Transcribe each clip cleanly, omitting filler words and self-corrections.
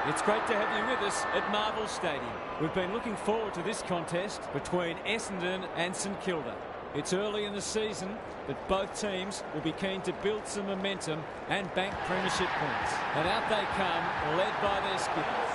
It's great to have you with us at Marvel Stadium. We've been looking forward to this contest between Essendon and St Kilda. It's early in the season, but both teams will be keen to build some momentum and bank premiership points. And out they come, led by their skipper.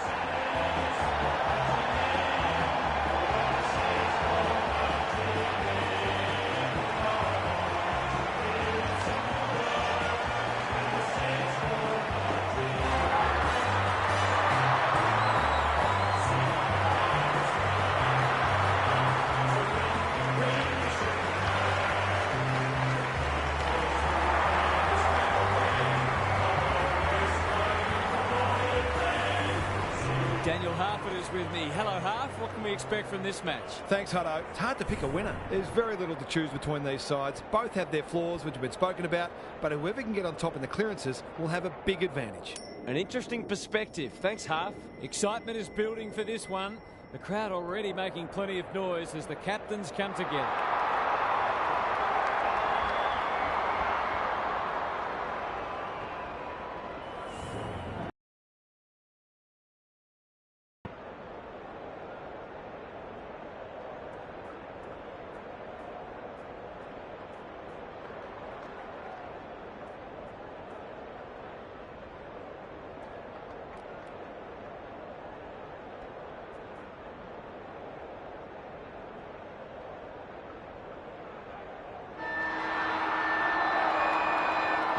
Daniel Harford is with me. Hello, Harf. What can we expect from this match? Thanks, Hutto. It's hard to pick a winner. There's very little to choose between these sides. Both have their flaws, which have been spoken about, but whoever can get on top in the clearances will have a big advantage. An interesting perspective. Thanks, Harf. Excitement is building for this one. The crowd already making plenty of noise as the captains come together.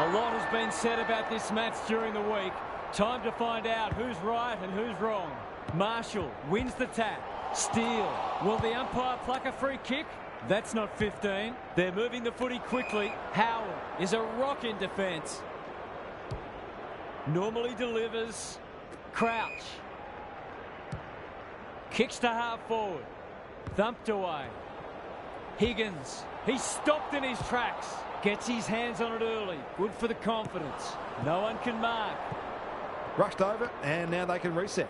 A lot has been said about this match during the week. Time to find out who's right and who's wrong. Marshall wins the tap. Steele. Will the umpire pluck a free kick? That's not 15. They're moving the footy quickly. Howard is a rock in defence. Normally delivers. Crouch. Kicks to half forward. Thumped away. Higgins. He's stopped in his tracks. Gets his hands on it early. Good for the confidence. No one can mark. Rushed over, and now they can reset.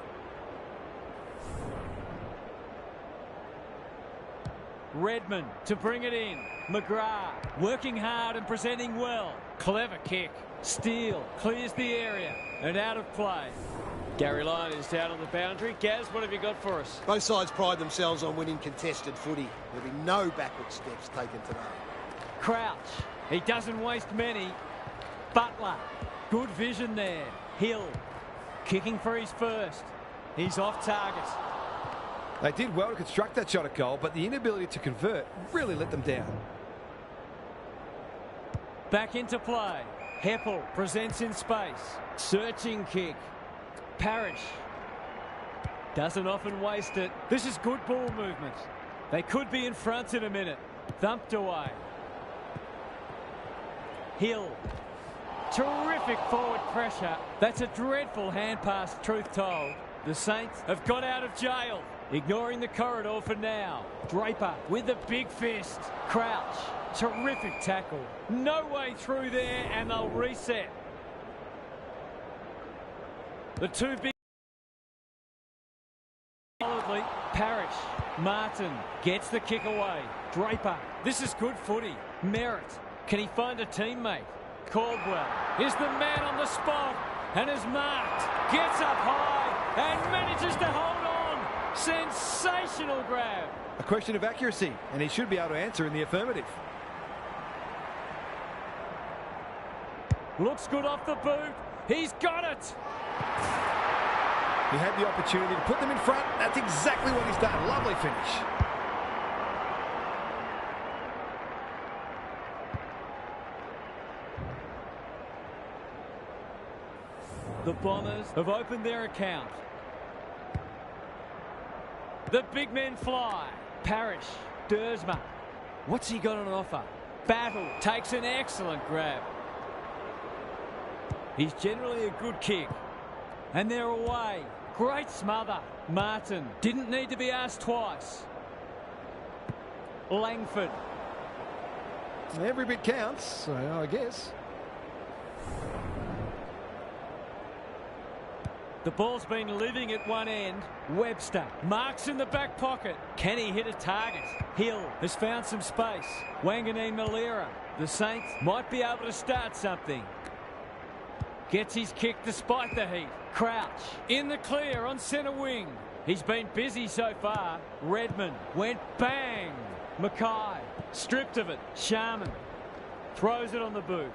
Redmond to bring it in. McGrath working hard and presenting well. Clever kick. Steele clears the area and out of play. Gary Lyon is down on the boundary. Gaz, what have you got for us? Both sides pride themselves on winning contested footy. There'll be no backward steps taken today. Crouch. He doesn't waste many. Butler. Good vision there. Hill. Kicking for his first. He's off target. They did well to construct that shot at goal, but the inability to convert really let them down. Back into play. Heppel presents in space. Searching kick. Parrish. Doesn't often waste it. This is good ball movement. They could be in front in a minute. Thumped away. Hill. Terrific forward pressure. That's a dreadful hand pass, truth told. The Saints have got out of jail. Ignoring the corridor for now. Draper with the big fist. Crouch. Terrific tackle. No way through there, and they'll reset. The two big... Solidly. Parrish. Martin gets the kick away. Draper. This is good footy. Merritt. Can he find a teammate? Caldwell is the man on the spot and is marked. Gets up high and manages to hold on. Sensational grab. A question of accuracy, and he should be able to answer in the affirmative. Looks good off the boot. He's got it. He had the opportunity to put them in front. That's exactly what he's done. Lovely finish. The Bombers have opened their account. The big men fly. Parrish. Dersma. What's he got on offer? Battle takes an excellent grab. He's generally a good kick. And they're away. Great smother. Martin didn't need to be asked twice. Langford. Every bit counts, I guess. The ball's been living at one end. Webster marks in the back pocket. Can he hit a target? Hill has found some space. Wanganeen Malera. The Saints might be able to start something. Gets his kick despite the heat. Crouch in the clear on centre wing. He's been busy so far. Redmond went bang. Mackay stripped of it. Sharman throws it on the boot.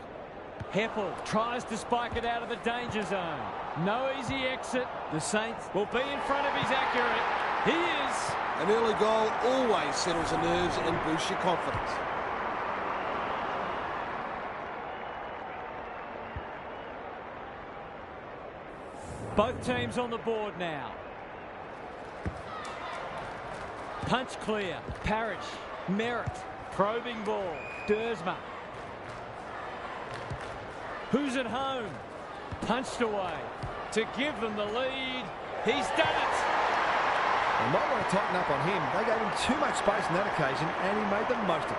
Heppel tries to spike it out of the danger zone. No easy exit. The Saints will be in front of his accurate. He is. An early goal always settles the nerves and boosts your confidence. Both teams on the board now. Punch clear. Parrish. Merritt. Probing ball. Dersma. Who's at home? Punched away to give them the lead. He's done it. They might want to tighten up on him. They gave him too much space on that occasion, and he made the most of it.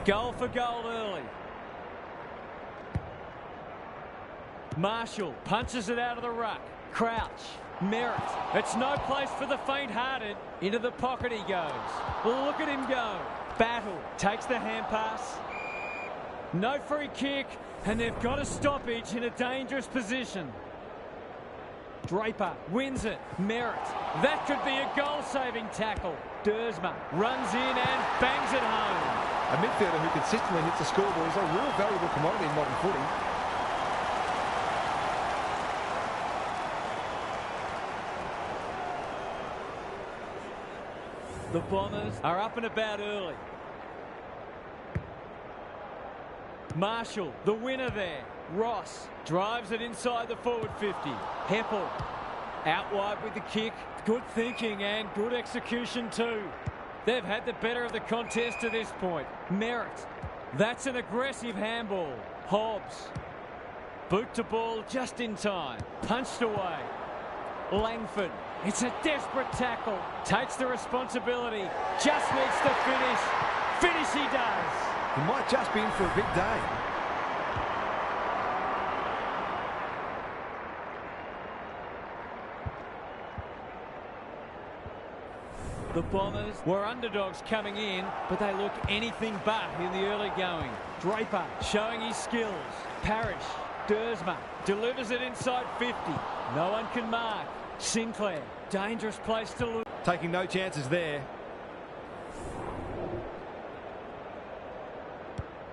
Goal for goal early. Marshall punches it out of the ruck. Crouch. Merritt. It's no place for the faint-hearted. Into the pocket he goes. Look at him go. Battle takes the hand pass. No free kick, and they've got a stoppage in a dangerous position. Draper wins it. Merritt. That could be a goal-saving tackle. Dersma runs in and bangs it home. A midfielder who consistently hits the scoreboard is a real valuable commodity in modern footy. The Bombers are up and about early. Marshall, the winner there. Ross drives it inside the forward 50. Heppel out wide with the kick. Good thinking and good execution too. They've had the better of the contest to this point. Merritt. That's an aggressive handball. Hobbs. Boot to ball just in time. Punched away. Langford. It's a desperate tackle. Takes the responsibility. Just needs to finish. Finish he does. He might just be in for a big day. The Bombers were underdogs coming in, but they look anything but in the early going. Draper showing his skills. Parrish. Dersma delivers it inside 50. No one can mark. Sinclair. Dangerous place to look. Taking no chances there.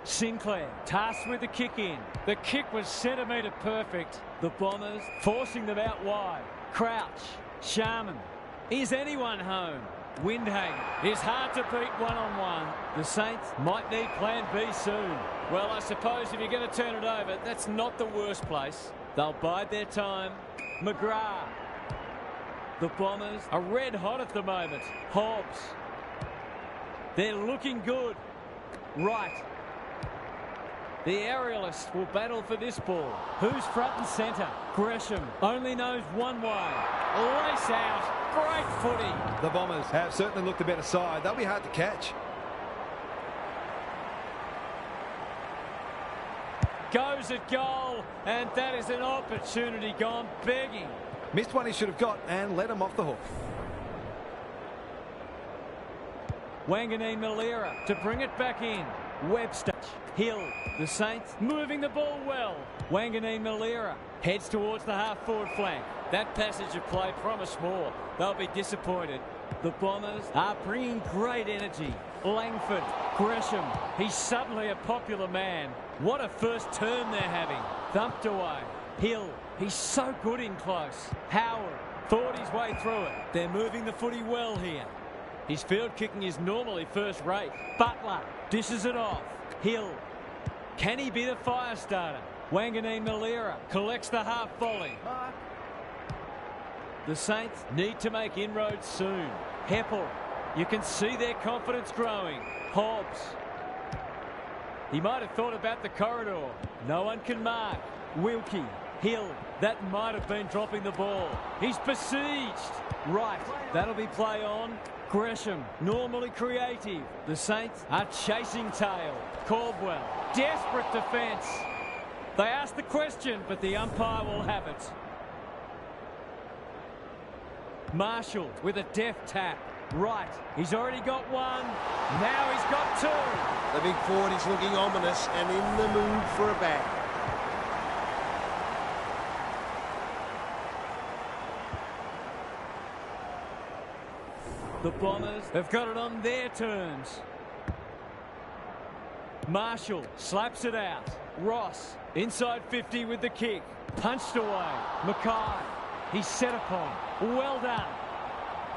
Sinclair tasked with the kick in. The kick was centimetre perfect. The Bombers forcing them out wide. Crouch. Sharman. Is anyone home? Windhagen is hard to beat one-on-one. The Saints might need plan B soon. Well, I suppose if you're going to turn it over, that's not the worst place. They'll bide their time. McGrath. The Bombers are red hot at the moment. Hobbs. They're looking good. Right. The aerialist will battle for this ball. Who's front and centre? Gresham only knows one way. Race out. Great footy. The Bombers have certainly looked the better side. They'll be hard to catch. Goes at goal, and that is an opportunity gone begging. Missed one he should have got and let him off the hook. Wanganeen-Malera to bring it back in. Webster. Hill. The Saints moving the ball well. Wanganeen-Malera heads towards the half-forward flank. That passage of play promised more. They'll be disappointed. The Bombers are bringing great energy. Langford. Gresham. He's suddenly a popular man. What a first term they're having. Thumped away. Hill. He's so good in close. Howard thought his way through it. They're moving the footy well here. His field kicking is normally first rate. Butler dishes it off. Hill. Can he be the fire starter? Wanganeen-Malera collects the half volley. The Saints need to make inroads soon. Heppel. You can see their confidence growing. Hobbs. He might have thought about the corridor. No one can mark. Wilkie. Hill. That might have been dropping the ball. He's besieged. Right. That'll be play on. Gresham, normally creative. The Saints are chasing tail. Caldwell, desperate defence. They asked the question, but the umpire will have it. Marshall with a deft tap. Right, he's already got one. Now he's got two. The big forward is looking ominous and in the mood for a bag. The Bombers have got it on their terms. Marshall slaps it out. Ross inside 50 with the kick. Punched away. Mackay. He's set upon. Well done.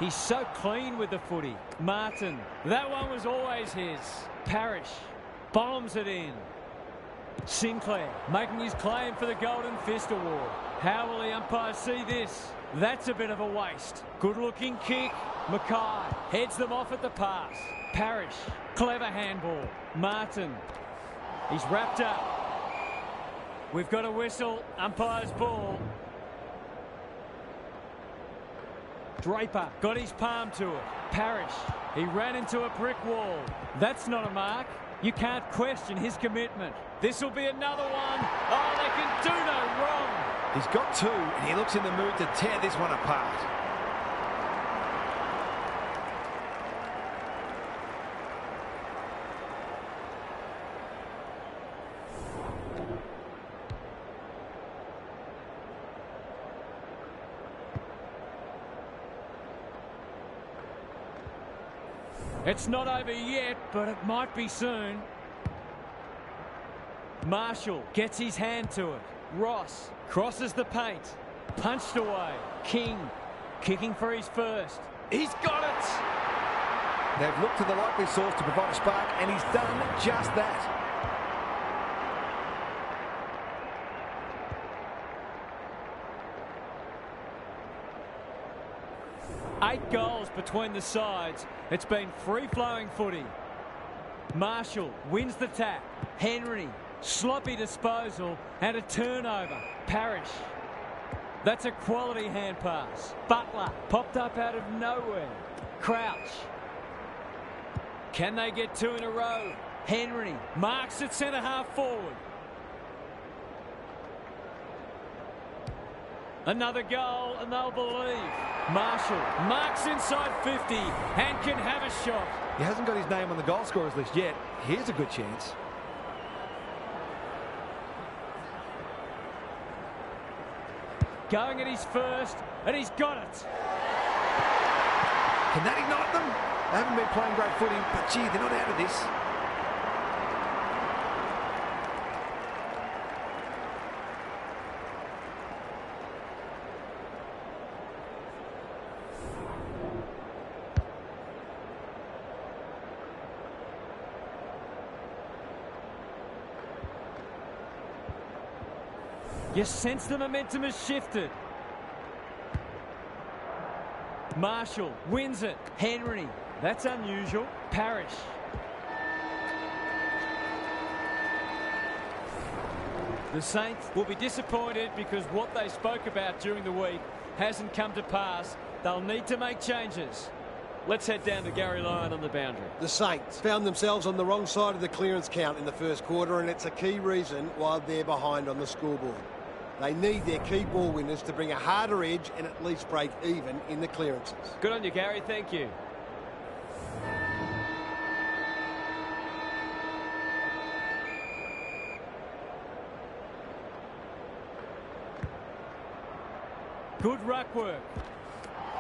He's so clean with the footy. Martin. That one was always his. Parrish bombs it in. Sinclair making his claim for the Golden Fist Award. How will the umpire see this? That's a bit of a waste. Good looking kick. Mackay heads them off at the pass. Parrish. Clever handball. Martin. He's wrapped up. We've got a whistle. Umpire's ball. Draper got his palm to it. Parrish. He ran into a brick wall. That's not a mark. You can't question his commitment. This will be another one. Oh, they can do no wrong. He's got two, and he looks in the mood to tear this one apart. It's not over yet, but it might be soon. Marshall gets his hand to it. Ross crosses the paint. Punched away. King kicking for his first. He's got it! They've looked to the likely source to provide a spark, and he's done just that. Eight goals between the sides. It's been free-flowing footy. Marshall wins the tap. Henry, sloppy disposal and a turnover. Parrish. That's a quality hand pass. Butler popped up out of nowhere. Crouch. Can they get two in a row? Henry marks at centre half forward. Another goal and they'll believe. Marshall marks inside 50 and can have a shot. He hasn't got his name on the goal scorers list yet. Here's a good chance. Going at his first, and he's got it. Can that ignite them? They haven't been playing great footy, but gee, they're not out of this. You sense the momentum has shifted. Marshall wins it. Henry. That's unusual. Parrish. The Saints will be disappointed because what they spoke about during the week hasn't come to pass. They'll need to make changes. Let's head down to Gary Lyon on the boundary. The Saints found themselves on the wrong side of the clearance count in the first quarter, and it's a key reason why they're behind on the scoreboard. They need their key ball winners to bring a harder edge and at least break even in the clearances. Good on you, Gary. Thank you. Good ruck work.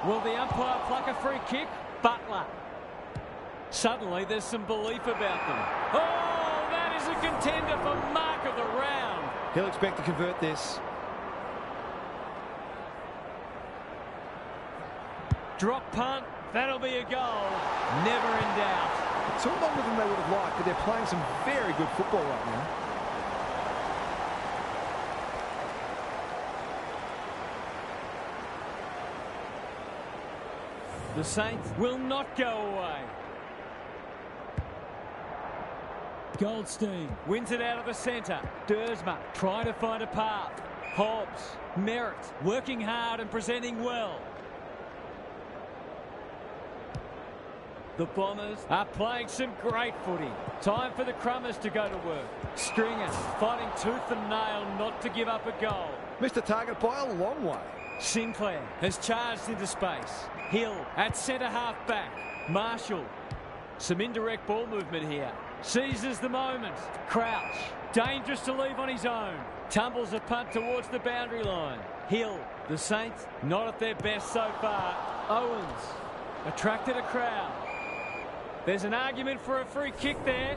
Will the umpire pluck a free kick? Butler. Suddenly there's some belief about them. Oh, that is a contender for mark of the round. He'll expect to convert this. Drop punt. That'll be a goal. Never in doubt. It's all longer than they would have liked, but they're playing some very good football right now. The Saints will not go away. Goldstein wins it out of the centre. Dersma trying to find a path. Hobbs, Merritt working hard and presenting well. The Bombers are playing some great footy. Time for the Crummers to go to work. Stringer fighting tooth and nail not to give up a goal. Missed the target by a long way. Sinclair has charged into space. Hill at centre-half back. Marshall. Some indirect ball movement here. Seizes the moment. Crouch. Dangerous to leave on his own. Tumbles a punt towards the boundary line. Hill. The Saints not at their best so far. Owens attracted a crowd. There's an argument for a free kick there.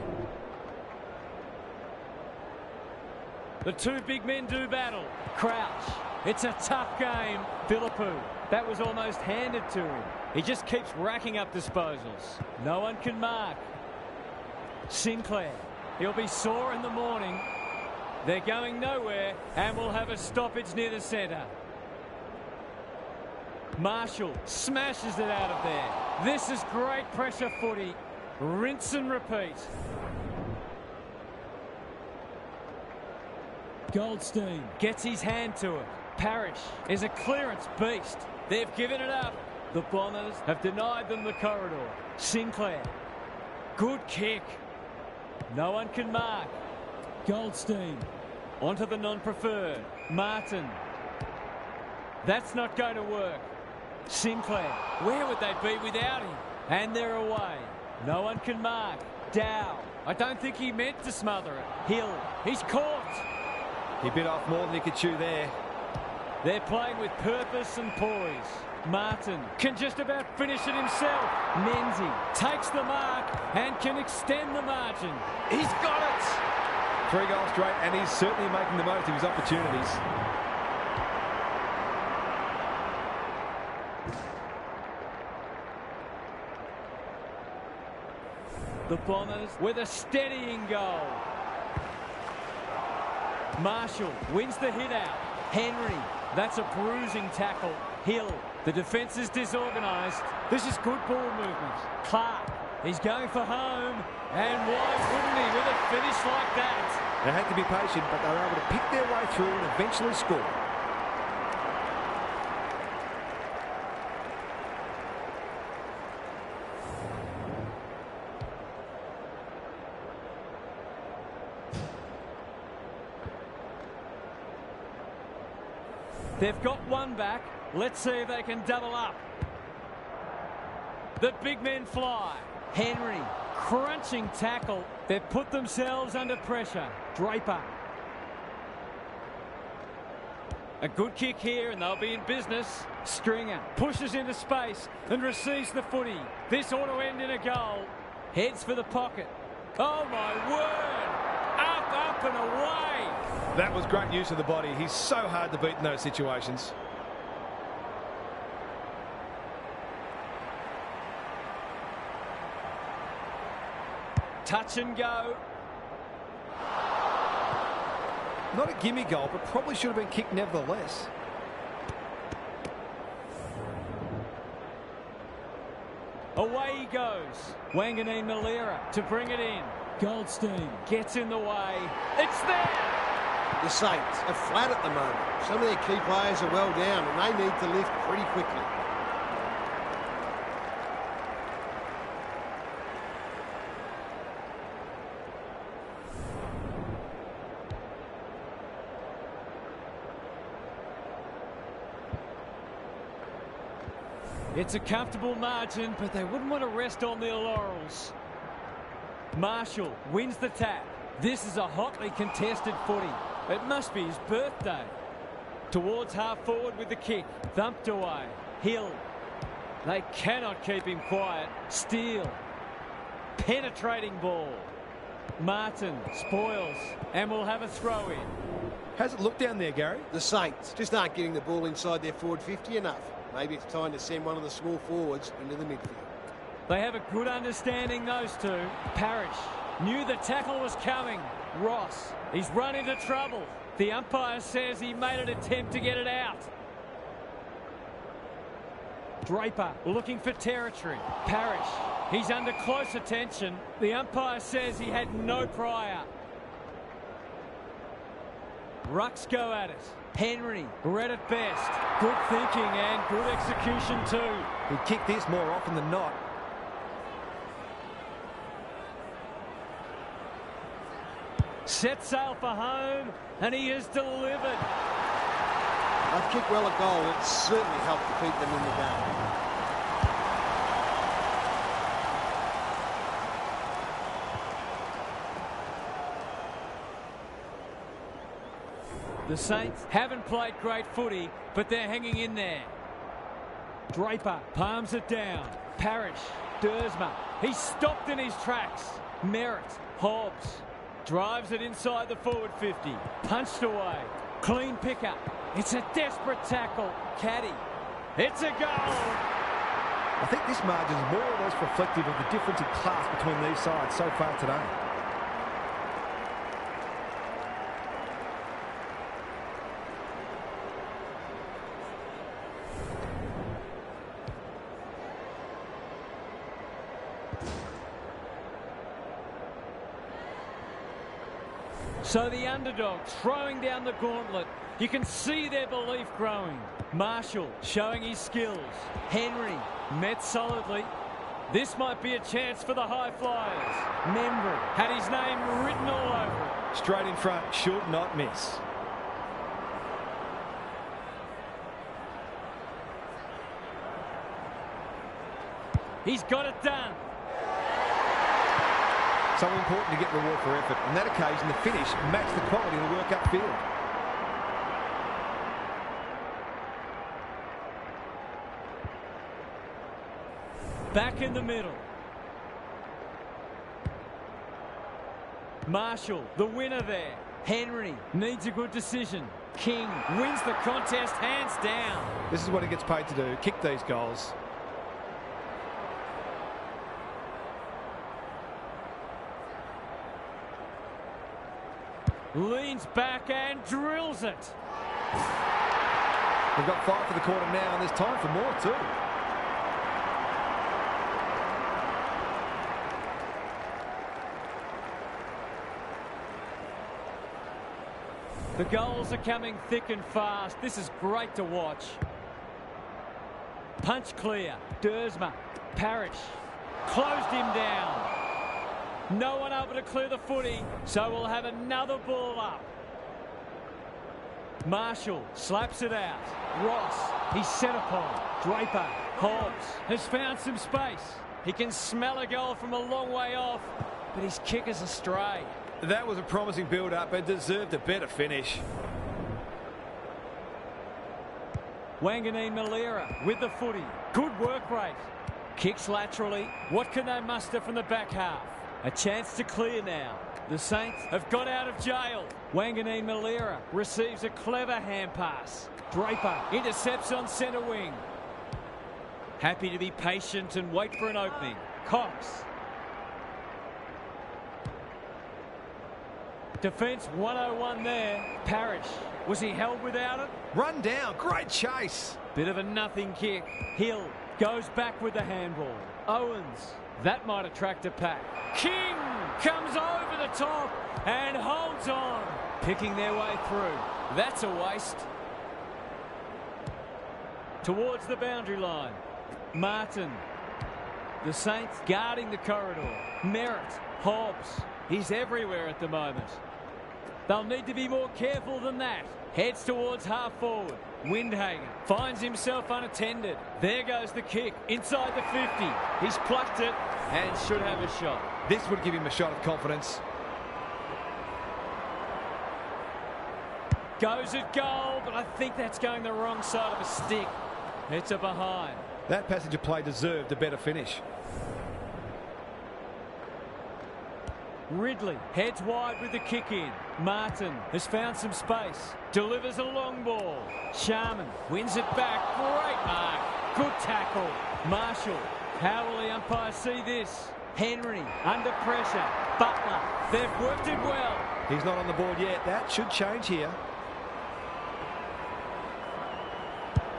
The two big men do battle. Crouch. It's a tough game. Philippou. That was almost handed to him. He just keeps racking up disposals. No one can mark. Sinclair. He'll be sore in the morning. They're going nowhere and we'll have a stoppage near the centre. Marshall smashes it out of there. This is great pressure footy. Rinse and repeat. Goldstein gets his hand to it. Parrish is a clearance beast. They've given it up. The Bombers have denied them the corridor. Sinclair. Good kick. No one can mark. Goldstein. Onto the non-preferred. Martin. That's not going to work. Sinclair. Where would they be without him? And they're away. No one can mark. Dow. I don't think he meant to smother it. Hill. He's caught. He bit off more than he could chew there. They're playing with purpose and poise. Martin can just about finish it himself. Menzie takes the mark and can extend the margin. He's got it! 3 goals straight, and he's certainly making the most of his opportunities. The Bombers with a steadying goal. Marshall wins the hit out. Henry, that's a bruising tackle. Hill, the defence is disorganised. This is good ball movement. Clark, he's going for home. And why wouldn't he with a finish like that? They had to be patient, but they were able to pick their way through and eventually score. They've got one back. Let's see if they can double up. The big men fly. Henry, crunching tackle. They've put themselves under pressure. Draper. A good kick here and they'll be in business. Stringer pushes into space and receives the footy. This ought to end in a goal. Heads for the pocket. Oh my word! Up and away! That was great use of the body. He's so hard to beat in those situations. Touch and go. Not a gimme goal, but probably should have been kicked nevertheless. Away he goes. Wanganeen Malera to bring it in. Goldstein gets in the way. It's there! The Saints are flat at the moment. Some of their key players are well down and they need to lift pretty quickly. It's a comfortable margin, but they wouldn't want to rest on their laurels. Marshall wins the tap. This is a hotly contested footy. It must be his birthday. Towards half forward with the kick. Thumped away. Hill. They cannot keep him quiet. Steele. Penetrating ball. Martin spoils and will have a throw in. How's it look down there, Gary? The Saints just aren't getting the ball inside their forward 50 enough. Maybe it's time to send one of the small forwards into the midfield. They have a good understanding, those two. Parrish knew the tackle was coming. Ross, he's run into trouble. The umpire says he made an attempt to get it out. Draper looking for territory. Parrish, he's under close attention. The umpire says he had no prior. Rucks go at it. Henry read it best. Good thinking and good execution too. He'd kick this more often than not. Set sail for home, and he has delivered. They've kicked well a goal. It's certainly helped to keep them in the game. The Saints haven't played great footy, but they're hanging in there. Draper palms it down. Parrish, Dersma. He's stopped in his tracks. Merritt, Hobbs. Drives it inside the forward 50. Punched away. Clean pickup. It's a desperate tackle. Caddy. It's a goal. I think this margin is more or less reflective of the difference in class between these sides so far today. So the underdogs throwing down the gauntlet. You can see their belief growing. Marshall showing his skills. Henry met solidly. This might be a chance for the high flyers. Membry had his name written all over it. Straight in front, should not miss. He's got it done. So important to get reward for effort. On that occasion, the finish matched the quality of the work upfield. Back in the middle. Marshall, the winner there. Henry needs a good decision. King wins the contest hands down. This is what he gets paid to do, kick these goals. Leans back and drills it. We've got 5 for the quarter now, and there's time for more too. The goals are coming thick and fast. This is great to watch. Punch clear. Dersma. Parrish. Closed him down. No one able to clear the footy, so we'll have another ball up. Marshall slaps it out. Ross, he's set upon. Draper, Hobbs has found some space. He can smell a goal from a long way off, but his kick is astray. That was a promising build-up and deserved a better finish. Wanganeen Malera with the footy. Good work rate. Kicks laterally. What can they muster from the back half? A chance to clear now. The Saints have got out of jail. Wanganeen Malera receives a clever hand pass. Draper intercepts on centre wing. Happy to be patient and wait for an opening. Cox. Defence 101 there. Parrish. Was he held without it? Run down. Great chase. Bit of a nothing kick. Hill goes back with the handball. Owens. That might attract a pack. King comes over the top and holds on. Picking their way through. That's a waste. Towards the boundary line. Martin. The Saints guarding the corridor. Merritt. Hobbs. He's everywhere at the moment. They'll need to be more careful than that. Heads towards half forward. Windhagen finds himself unattended. There goes the kick inside the 50. He's plucked it and should have a shot. This would give him a shot of confidence. Goes at goal, but I think that's going the wrong side of a stick. It's a behind. That passage of play deserved a better finish. Ridley heads wide with the kick in. Martin has found some space. Delivers a long ball. Sharman wins it back. Great mark. Good tackle. Marshall. How will the umpire see this? Henry under pressure. Butler. They've worked it well. He's not on the board yet. That should change here.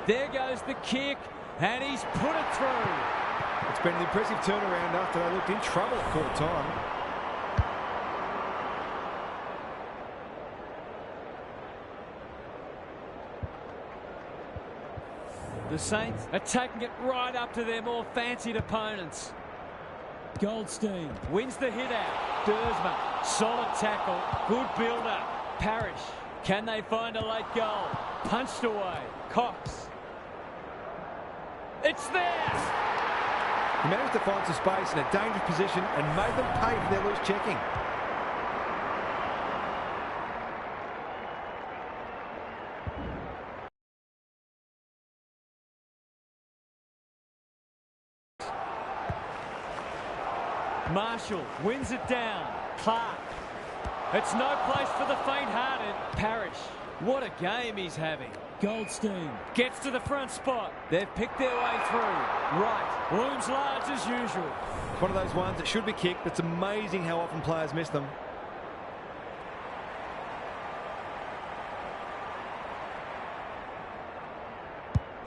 There goes the kick. And he's put it through. It's been an impressive turnaround after they looked in trouble at quarter time. The Saints are taking it right up to their more fancied opponents. Goldstein wins the hit out. Dersma Solid tackle. Good build-up. Parrish. Can they find a late goal? Punched away. Cox. It's there! He managed to find some space in a dangerous position and made them pay for their loose checking. Marshall wins it down. Clark. It's no place for the faint-hearted. Parrish. What a game he's having. Goldstein gets to the front spot. They've picked their way through. Right. Looms large as usual. One of those ones that should be kicked, but it's amazing how often players miss them.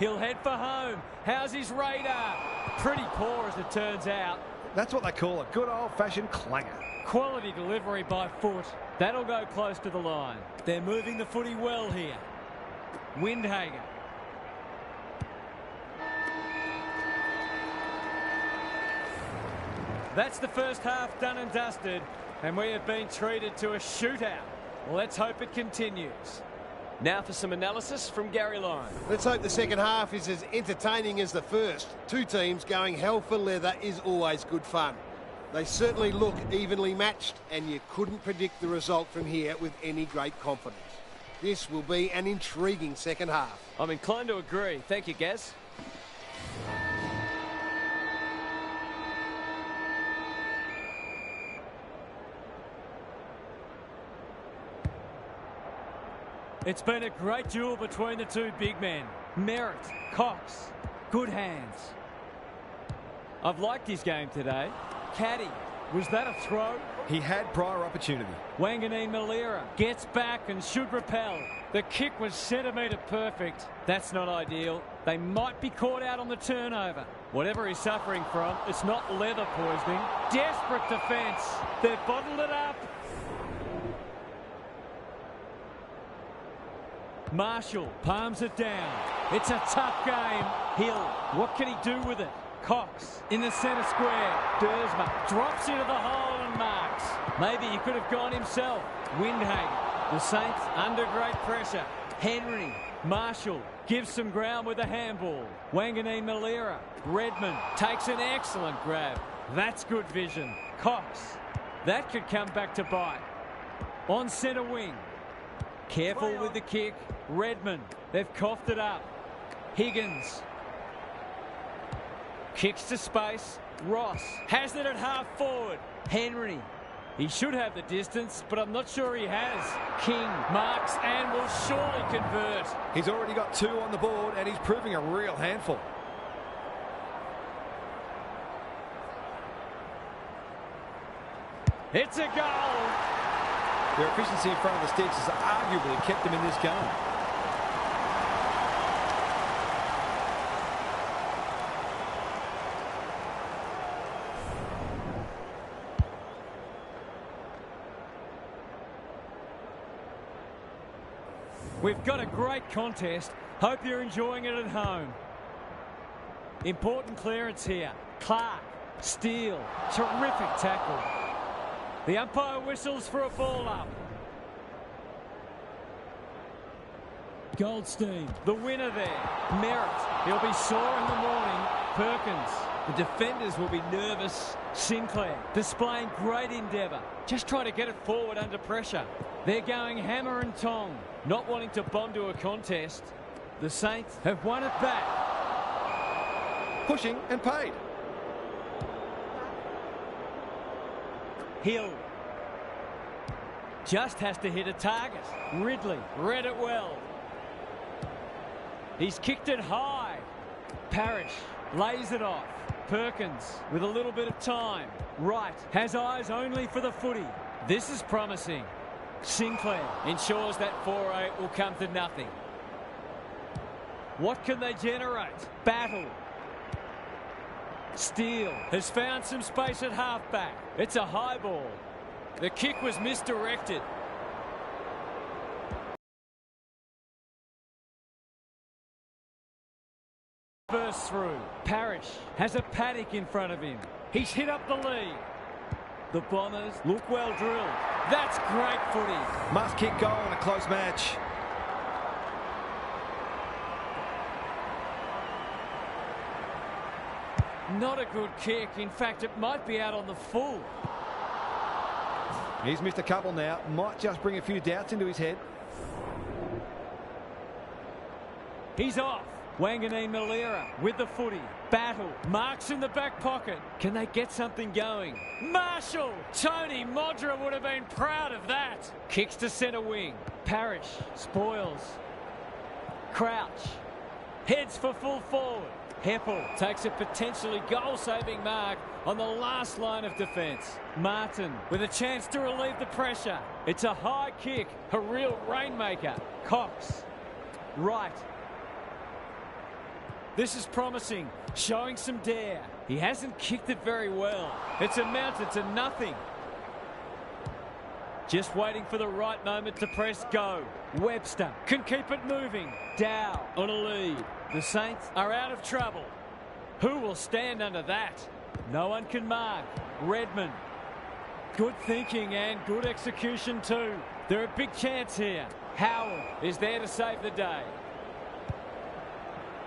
He'll head for home. How's his radar? Pretty poor as it turns out. That's what they call a good old-fashioned clanger. Quality delivery by foot. That'll go close to the line. They're moving the footy well here. Windhager. That's the first half done and dusted, and we have been treated to a shootout. Let's hope it continues. Now for some analysis from Gary Lyon. Let's hope the second half is as entertaining as the first. Two teams going hell for leather is always good fun. They certainly look evenly matched, and you couldn't predict the result from here with any great confidence. This will be an intriguing second half. I'm inclined to agree. Thank you, Gaz. It's been a great duel between the two big men. Merritt, Cox, good hands. I've liked his game today. Caddy, was that a throw? He had prior opportunity. Wanganeen-Malira gets back and should repel. The kick was centimetre perfect. That's not ideal. They might be caught out on the turnover. Whatever he's suffering from, it's not leather poisoning. Desperate defence. They've bottled it up. Marshall palms it down. It's a tough game. Hill, what can he do with it? Cox in the centre square. Dersma drops into the hole and marks. Maybe he could have gone himself. Windhagen. The Saints under great pressure. Henry. Marshall gives some ground with a handball. Wanganeen-Malira. Redmond takes an excellent grab. That's good vision. Cox. That could come back to bite. On centre wing. Careful with the kick. Redmond. They've coughed it up. Higgins. Kicks to space. Ross has it at half forward. Henry. He should have the distance, but I'm not sure he has. King marks and will surely convert. He's already got 2 on the board, and he's proving a real handful. It's a goal. Their efficiency in front of the sticks has arguably kept them in this game. We've got a great contest. Hope you're enjoying it at home. Important clearance here. Clark, Steele, terrific tackle. The umpire whistles for a ball up. Goldstein, the winner there. Merritt, he'll be sore in the morning. Perkins, the defenders will be nervous. Sinclair, displaying great endeavour. Just trying to get it forward under pressure. They're going hammer and tong, not wanting to bond to a contest. The Saints have won it back. Pushing and paid. Hill just has to hit a target. Ridley read it well. He's kicked it high. Parrish lays it off. Perkins with a little bit of time. Wright has eyes only for the footy. This is promising. Sinclair ensures that foray will come to nothing. What can they generate? Battle. Steele has found some space at halfback. It's a high ball. The kick was misdirected. Burst through. Parrish has a paddock in front of him. He's hit up the lead. The Bombers look well drilled. That's great footy. Must kick goal in a close match. Not a good kick. In fact, it might be out on the full. He's missed a couple now. Might just bring a few doubts into his head. He's off. Wanganeen Malera with the footy. Battle. Marks in the back pocket. Can they get something going? Marshall. Tony Modra would have been proud of that. Kicks to centre wing. Parrish. Spoils. Crouch. Heads for full forward. Heppel takes a potentially goal-saving mark on the last line of defence. Martin with a chance to relieve the pressure. It's a high kick. A real rainmaker. Cox. Right. This is promising, showing some dare. He hasn't kicked it very well. It's amounted to nothing. Just waiting for the right moment to press go. Webster can keep it moving. Dow on a lead. The Saints are out of trouble. Who will stand under that? No one can mark. Redmond. Good thinking and good execution too. They're a big chance here. Howard is there to save the day.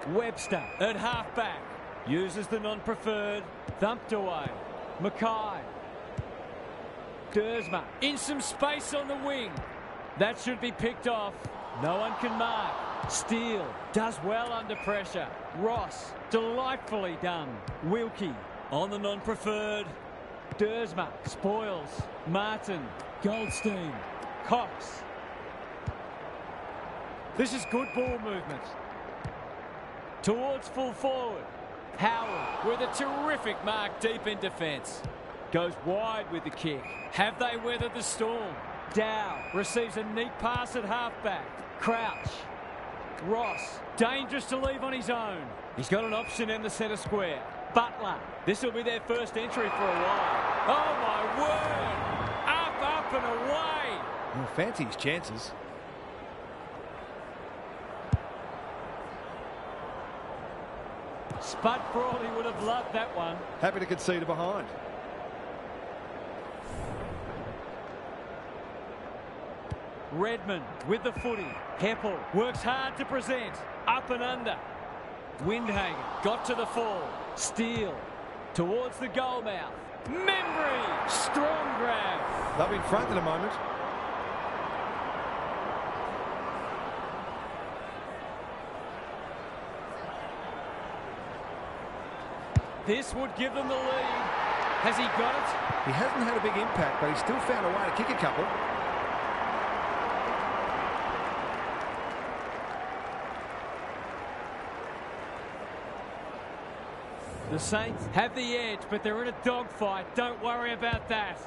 Webster at half-back. Uses the non-preferred. Thumped away. Mackay. Dersma in some space on the wing. That should be picked off. No one can mark. Steele does well under pressure. Ross, delightfully done. Wilkie on the non-preferred. Dersma spoils. Martin. Goldstein. Cox. This is good ball movement. Towards full forward. Howard with a terrific mark deep in defence. Goes wide with the kick. Have they weathered the storm? Dow receives a neat pass at halfback. Crouch. Ross, dangerous to leave on his own. He's got an option in the centre square. Butler, this will be their first entry for a while. Oh my word! Up and away! Well, fancy his chances. Spud Frawley would have loved that one. Happy to concede a behind. Redmond with the footy. Heppel works hard to present. Up and under. Windhagen got to the fall. Steele towards the goal mouth. Membry! Strong grab. They'll be in front in a moment. This would give them the lead. Has he got it? He hasn't had a big impact, but he's still found a way to kick a couple. The Saints have the edge, but they're in a dogfight. Don't worry about that.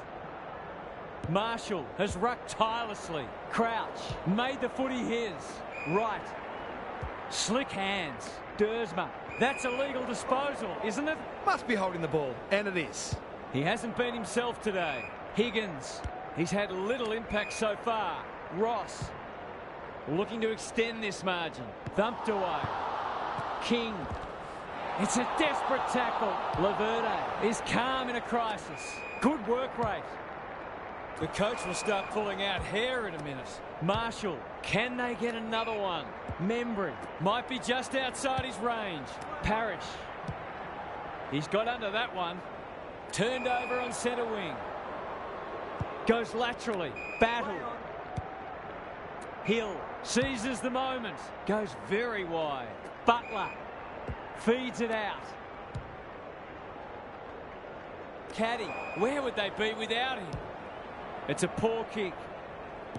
Marshall has rucked tirelessly. Crouch made the footy his. Right. Slick hands. Dersma. That's a legal disposal, isn't it? Must be holding the ball, and it is. He hasn't been himself today. Higgins. He's had little impact so far. Ross. Looking to extend this margin. Thumped away. King. It's a desperate tackle. Laverde is calm in a crisis. Good work rate. The coach will start pulling out hair in a minute. Marshall, can they get another one? Membry might be just outside his range. Parrish. He's got under that one. Turned over on centre wing. Goes laterally. Battle. Hill seizes the moment. Goes very wide. Butler feeds it out. Caddy, where would they be without him? It's a poor kick.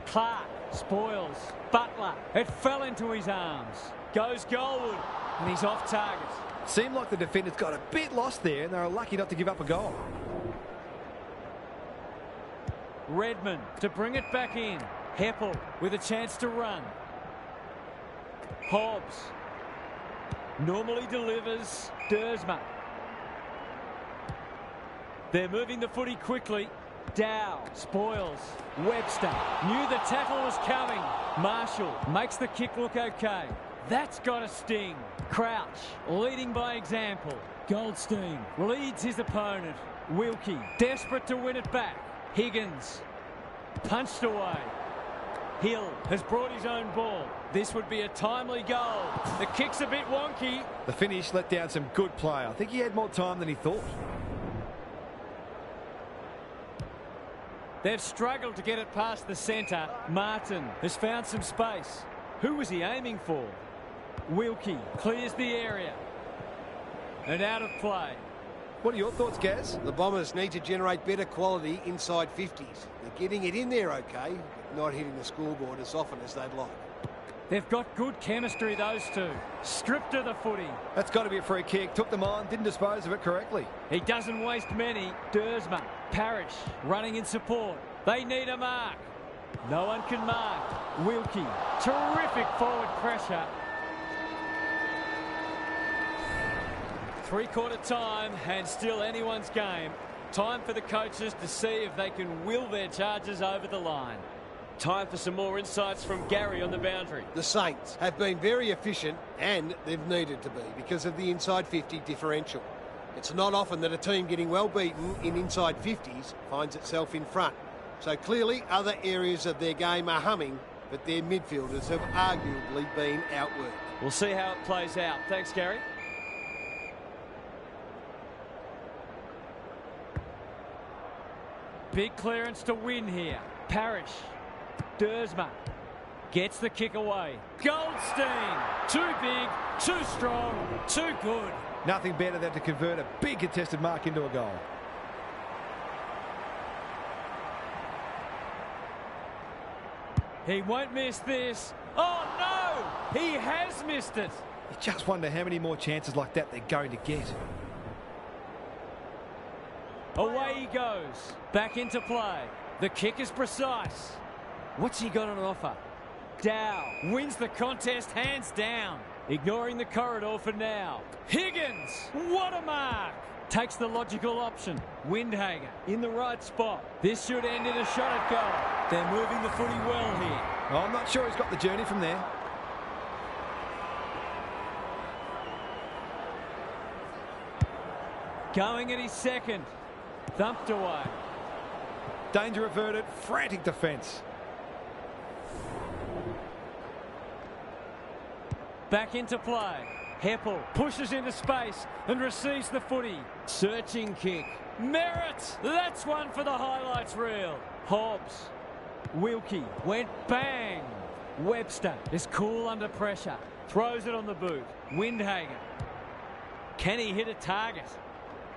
Clark spoils. Butler, it fell into his arms. Goes goalward, and he's off target. Seemed like the defenders got a bit lost there, and they were lucky not to give up a goal. Redmond to bring it back in. Heppel with a chance to run. Hobbs normally delivers. Dersma. They're moving the footy quickly. Dow spoils. Webster knew the tackle was coming. Marshall makes the kick look okay. That's got a sting. Crouch leading by example. Goldstein leads his opponent. Wilkie, desperate to win it back. Higgins, punched away. Hill has brought his own ball. This would be a timely goal. The kick's a bit wonky. The finish let down some good play. I think he had more time than he thought. They've struggled to get it past the centre. Martin has found some space. Who was he aiming for? Wilkie clears the area. And out of play. What are your thoughts, Gaz? The Bombers need to generate better quality inside 50s. They're getting it in there okay, but not hitting the scoreboard as often as they'd like. They've got good chemistry, those two. Stripped of the footy. That's got to be a free kick. Took them on, didn't dispose of it correctly. He doesn't waste many. Dersma, Parrish running in support. They need a mark. No one can mark. Wilkie, terrific forward pressure. Three-quarter time and still anyone's game. Time for the coaches to see if they can will their charges over the line. Time for some more insights from Gary on the boundary. The Saints have been very efficient, and they've needed to be because of the inside 50 differential. It's not often that a team getting well beaten in inside 50s finds itself in front. So clearly other areas of their game are humming, but their midfielders have arguably been outworked. We'll see how it plays out. Thanks, Gary. Big clearance to win here. Parrish. Dersma gets the kick away. Goldstein. Too big, too strong, too good. Nothing better than to convert a big contested mark into a goal. He won't miss this. Oh, no! He has missed it. You just wonder how many more chances like that they're going to get. Away he goes. Back into play. The kick is precise. What's he got on offer? Dow wins the contest hands down. Ignoring the corridor for now. Higgins, what a mark. Takes the logical option. Windhager in the right spot. This should end in a shot at goal. They're moving the footy well here. Oh, I'm not sure he's got the journey from there. Going at his second. Thumped away. Danger averted. Frantic defence. Back into play. Heppel pushes into space and receives the footy. Searching kick. Merritt! That's one for the highlights reel. Hobbs. Wilkie went bang. Webster is cool under pressure. Throws it on the boot. Windhager. Can he hit a target?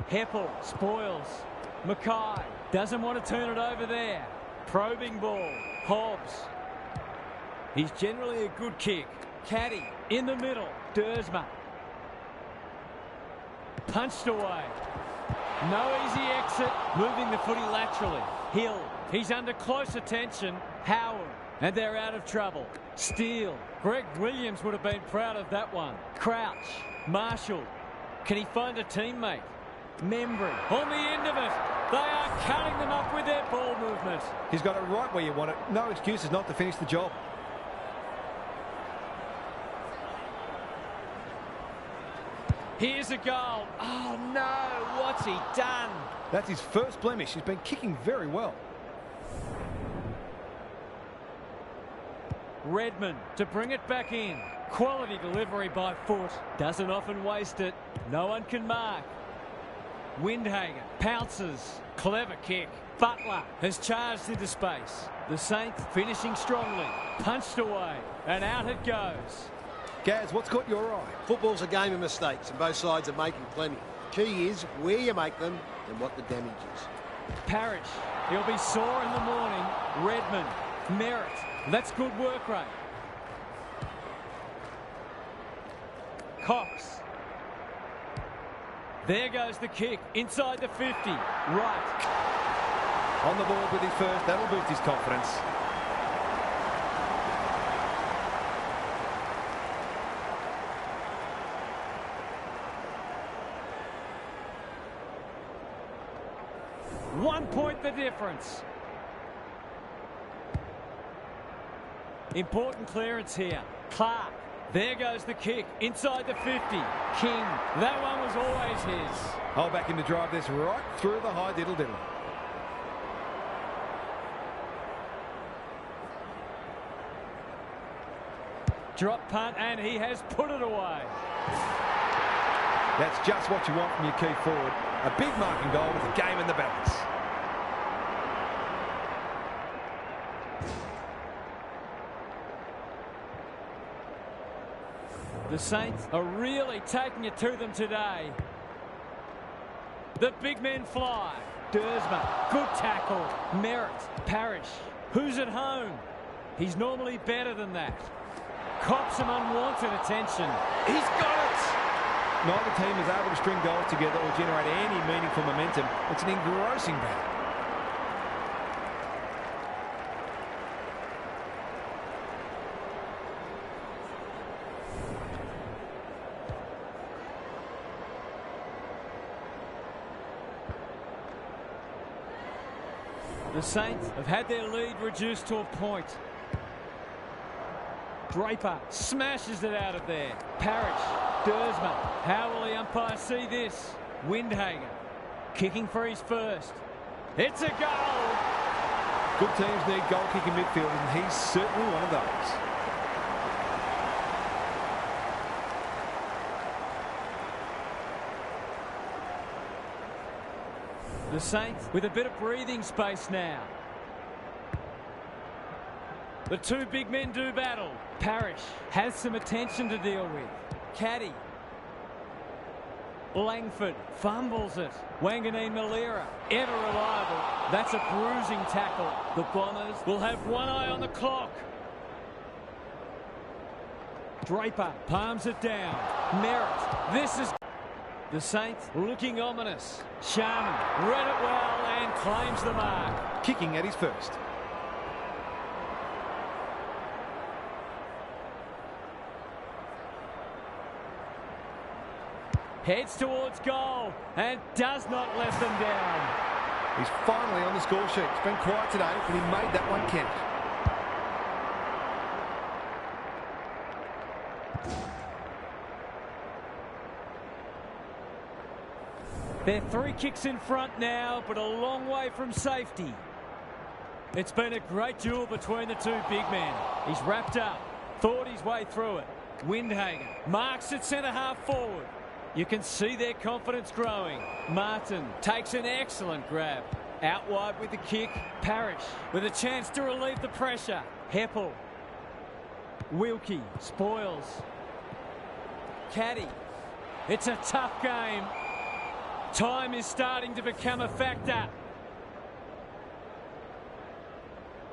Heppel spoils. Mackay doesn't want to turn it over there. Probing ball. Hobbs. He's generally a good kick. Caddy in the middle. Dersma. Punched away. No easy exit. Moving the footy laterally. Hill. He's under close attention. Howard. And they're out of trouble. Steele. Greg Williams would have been proud of that one. Crouch. Marshall. Can he find a teammate? Membry on the end of it. They are cutting them up with their ball movement. He's got it right where you want it. No excuses not to finish the job. Here's a goal. Oh, no. What's he done? That's his first blemish. He's been kicking very well. Redmond to bring it back in. Quality delivery by foot. Doesn't often waste it. No one can mark. Windhager pounces. Clever kick. Butler has charged into space. The Saints finishing strongly. Punched away. And out it goes. Gaz, what's caught your eye? Football's a game of mistakes and both sides are making plenty. Key is where you make them and what the damage is. Parrish. He'll be sore in the morning. Redmond. Merritt. That's good work rate. Cox. There goes the kick inside the 50. Right. On the board with his first. That'll boost his confidence. One point the difference. Important clearance here. Clark. There goes the kick inside the 50. King, that one was always his. I'll back him to drive this right through the high diddle-diddle. Drop punt, and he has put it away. That's just what you want from your key forward. A big marking goal with the game in the balance. The Saints are really taking it to them today. The big men fly. Dersma, good tackle. Merritt, Parrish. Who's at home? He's normally better than that. Cops some unwanted attention. He's got it! Neither team is able to string goals together or generate any meaningful momentum. It's an engrossing battle. The Saints have had their lead reduced to a point. Draper smashes it out of there. Parrish, Dersma. How will the umpire see this? Windhager kicking for his first. It's a goal! Good teams need goal-kicking midfielders, and he's certainly one of those. The Saints with a bit of breathing space now. The two big men do battle. Parrish has some attention to deal with. Caddy. Langford fumbles it. Wanganeen Malera, ever reliable. That's a bruising tackle. The Bombers will have one eye on the clock. Draper palms it down. Merritt, this is... The Saints looking ominous. Sharman read it well and claims the mark. Kicking at his first. Heads towards goal and does not let them down. He's finally on the score sheet. It's been quiet today, but he made that one count. They're 3 kicks in front now, but a long way from safety. It's been a great duel between the two big men. He's wrapped up, thought his way through it. Windhager marks it centre half forward. You can see their confidence growing. Martin takes an excellent grab. Out wide with the kick. Parrish with a chance to relieve the pressure. Heppel. Wilkie spoils. Caddy. It's a tough game. Time is starting to become a factor.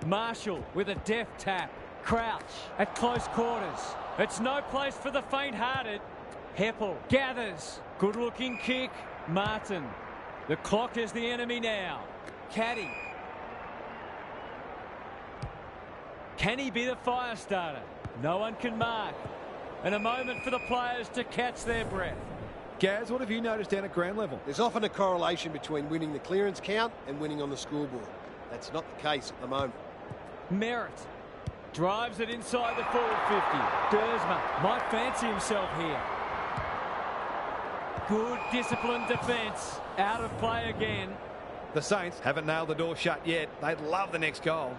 Marshall with a deft tap. Crouch at close quarters. It's no place for the faint-hearted. Heppel gathers. Good-looking kick. Martin. The clock is the enemy now. Caddy. Can he be the fire starter? No one can mark. And a moment for the players to catch their breath. Gaz, what have you noticed down at ground level? There's often a correlation between winning the clearance count and winning on the scoreboard. That's not the case at the moment. Merritt drives it inside the forward 50. Dersma might fancy himself here. Good disciplined defence. Out of play again. The Saints haven't nailed the door shut yet. They'd love the next goal.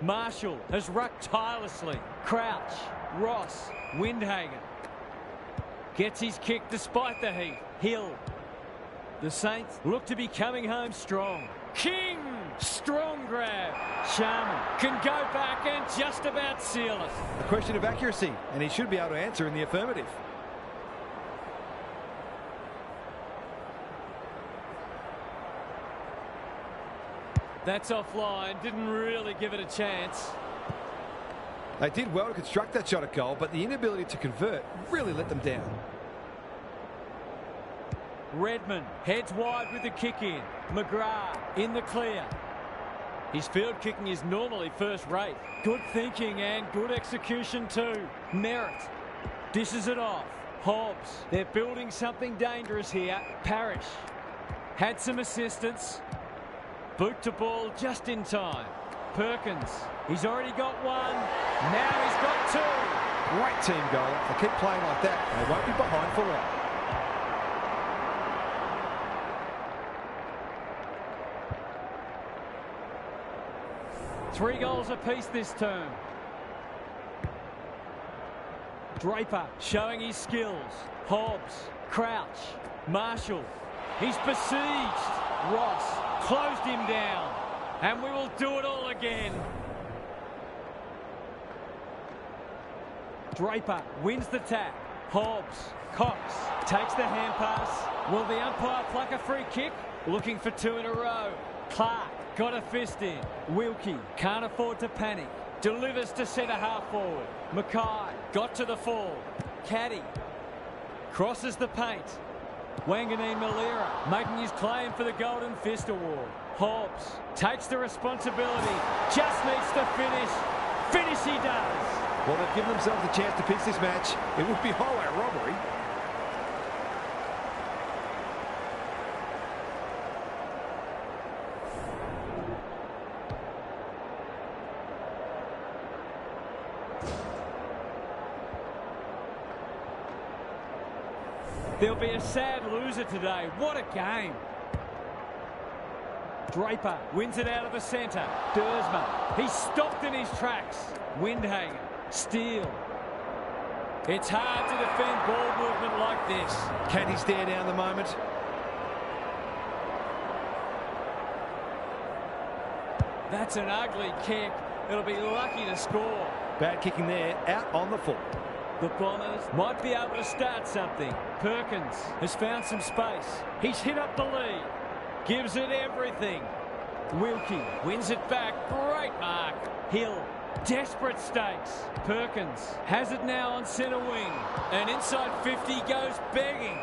Marshall has rucked tirelessly. Crouch. Ross. Windhager. Gets his kick despite the heat. Hill. The Saints look to be coming home strong. King! Strong grab. Sharman can go back and just about seal it. A question of accuracy, and he should be able to answer in the affirmative. That's offline. Didn't really give it a chance. They did well to construct that shot at goal, but the inability to convert really let them down. Redmond heads wide with the kick in. McGrath in the clear. His field kicking is normally first rate. Good thinking and good execution too. Merritt dishes it off. Hobbs. They're building something dangerous here. Parrish had some assistance. Boot to ball just in time. Perkins. He's already got one. Now he's got two. Great team goal. If they keep playing like that, they won't be behind for long. Three goals apiece this term. Draper showing his skills. Hobbs, Crouch, Marshall. He's besieged. Ross closed him down. And we will do it all again. Draper wins the tap. Hobbs, Cox takes the hand pass. Will the umpire pluck a free kick? Looking for two in a row. Clark got a fist in. Wilkie can't afford to panic. Delivers to centre half forward. Mackay got to the fall. Caddy crosses the paint. Wanganeen Malira making his claim for the Golden Fist Award. Hobbs takes the responsibility. Just needs to finish. Finish he does. Well, they've given themselves a chance to pitch this match. It would be highway robbery. There'll be a sad loser today. What a game. Draper wins it out of the centre. Dersma. He's stopped in his tracks. Windhanger. Steele. It's hard to defend ball movement like this. Can he stare down the moment? That's an ugly kick. It'll be lucky to score. Bad kicking there. Out on the full. The Bombers might be able to start something. Perkins has found some space. He's hit up the lead. Gives it everything. Wilkie wins it back. Great mark. Hill. Desperate stakes. Perkins has it now on centre wing. And inside 50 goes begging.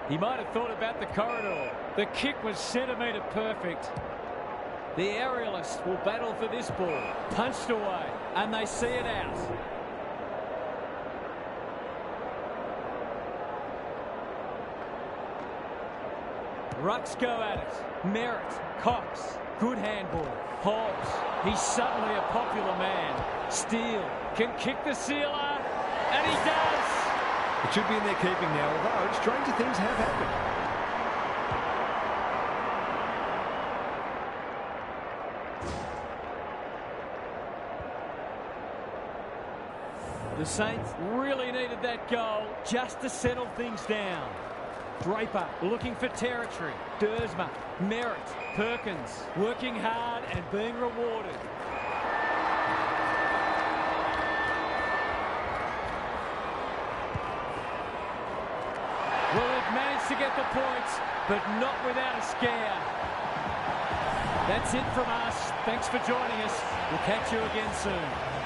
He might have thought about the corridor. The kick was centimetre perfect. The aerialists will battle for this ball. Punched away. And they see it out. Rucks go at it. Merritt, Cox, good handball. Hobbs, he's suddenly a popular man. Steele can kick the sealer, and he does. It should be in their keeping now, although stranger things have happened. The Saints really needed that goal just to settle things down. Draper looking for territory. Dersma, Merritt, Perkins working hard and being rewarded. Well, they've managed to get the points, but not without a scare. That's it from us. Thanks for joining us. We'll catch you again soon.